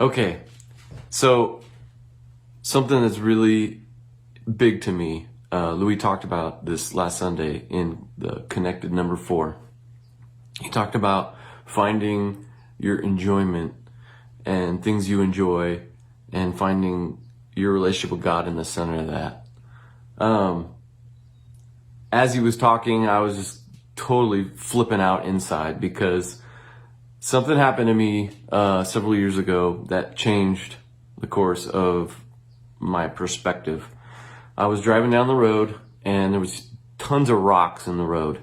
Okay, so something that's really big to me, Louis talked about this last Sunday in the Connected number 4. He talked about finding your enjoyment and things you enjoy and finding your relationship with God in the center of that. As he was talking, I was just totally flipping out inside because something happened to me several years ago that changed the course of my perspective. I was driving down the road and there was tons of rocks in the road.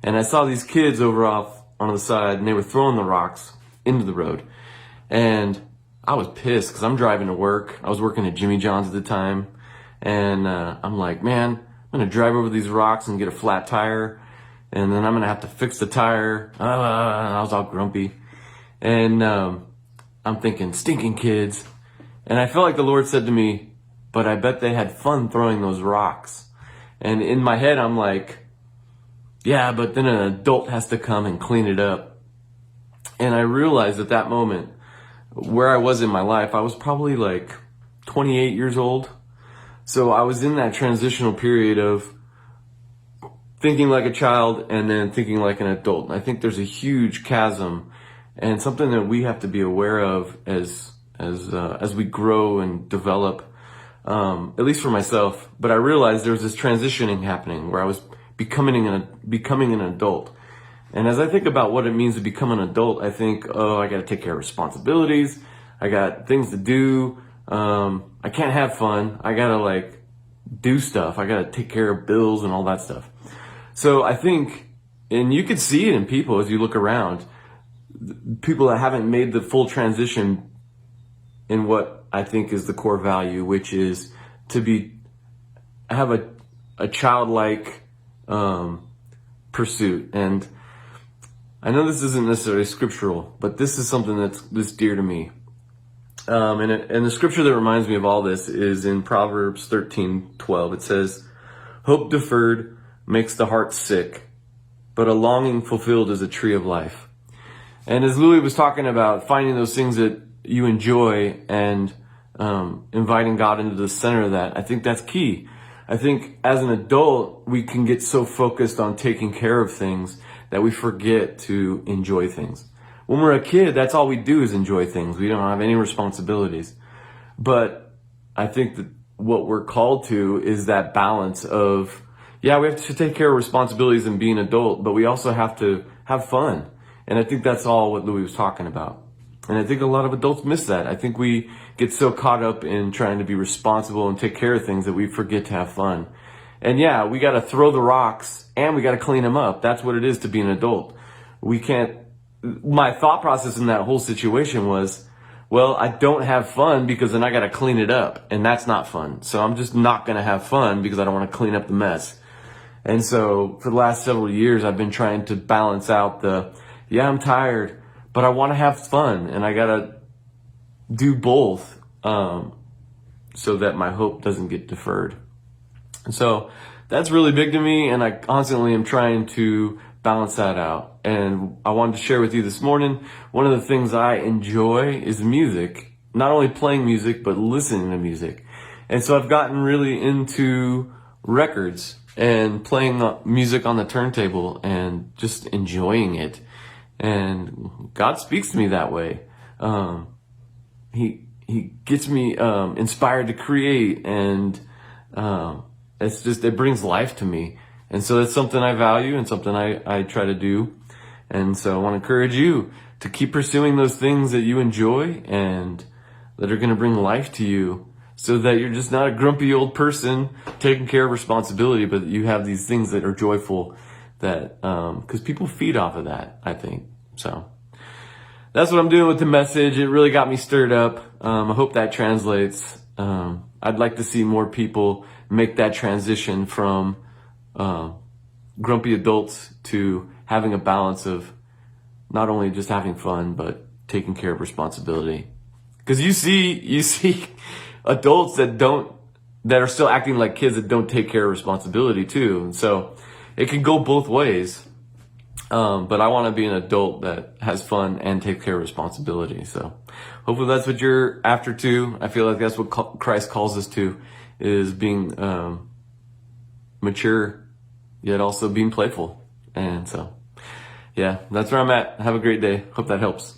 And I saw these kids over off on the side and they were throwing the rocks into the road. And I was pissed because I'm driving to work. I was working at Jimmy John's at the time. And I'm like, man, I'm going to drive over these rocks and get a flat tire. And then I'm going to have to fix the tire. I was all grumpy. And I'm thinking, stinking kids. And I felt like the Lord said to me, but I bet they had fun throwing those rocks. And in my head, I'm like, yeah, but then an adult has to come and clean it up. And I realized at that moment where I was in my life, I was probably like 28 years old. So I was in that transitional period of thinking like a child and then thinking like an adult. And I think there's a huge chasm and something that we have to be aware of as we grow and develop, at least for myself. But I realized there was this transitioning happening where I was becoming an adult. And as I think about what it means to become an adult, I think, I got to take care of responsibilities. I got things to do. I can't have fun. I got to do stuff. I got to take care of bills and all that stuff. So I think, and you could see it in people as you look around, people that haven't made the full transition in what I think is the core value, which is to have a childlike pursuit. And I know this isn't necessarily scriptural, but this is something that's dear to me. And the scripture that reminds me of all this is in Proverbs 13:12. It says, "Hope deferred makes the heart sick, but a longing fulfilled is a tree of life." And as Louis was talking about finding those things that you enjoy and inviting God into the center of that, I think that's key. I think as an adult, we can get so focused on taking care of things that we forget to enjoy things. When we're a kid, that's all we do is enjoy things. We don't have any responsibilities. But I think that what we're called to is that balance of, yeah, we have to take care of responsibilities and be an adult, but we also have to have fun. And I think that's all what Louis was talking about. And I think a lot of adults miss that. I think we get so caught up in trying to be responsible and take care of things that we forget to have fun. And yeah, we got to throw the rocks and we got to clean them up. That's what it is to be an adult. My thought process in that whole situation was, well, I don't have fun because then I got to clean it up, and that's not fun. So I'm just not going to have fun because I don't want to clean up the mess. And so for the last several years, I've been trying to balance out I'm tired, but I want to have fun, and I got to do both so that my hope doesn't get deferred. And so that's really big to me, and I constantly am trying to balance that out. And I wanted to share with you this morning, one of the things I enjoy is music. Not only playing music, but listening to music. And so I've gotten really into records and playing music on the turntable and just enjoying it. And God speaks to me that way. He gets me inspired to create, and it brings life to me. And so that's something I value and something I try to do. And so I want to encourage you to keep pursuing those things that you enjoy and that are going to bring life to you, so that you're just not a grumpy old person taking care of responsibility, but that you have these things that are joyful, that because people feed off of that, I think. So that's what I'm doing with the message. It really got me stirred up. I hope that translates. I'd like to see more people make that transition from grumpy adults to having a balance of not only just having fun, but taking care of responsibility. Because you see adults that are still acting like kids that don't take care of responsibility too. And so it can go both ways. But I want to be an adult that has fun and take care of responsibility. So hopefully that's what you're after too. I feel like that's what Christ calls us to, is being mature, yet also being playful. And so, yeah, that's where I'm at. Have a great day. Hope that helps.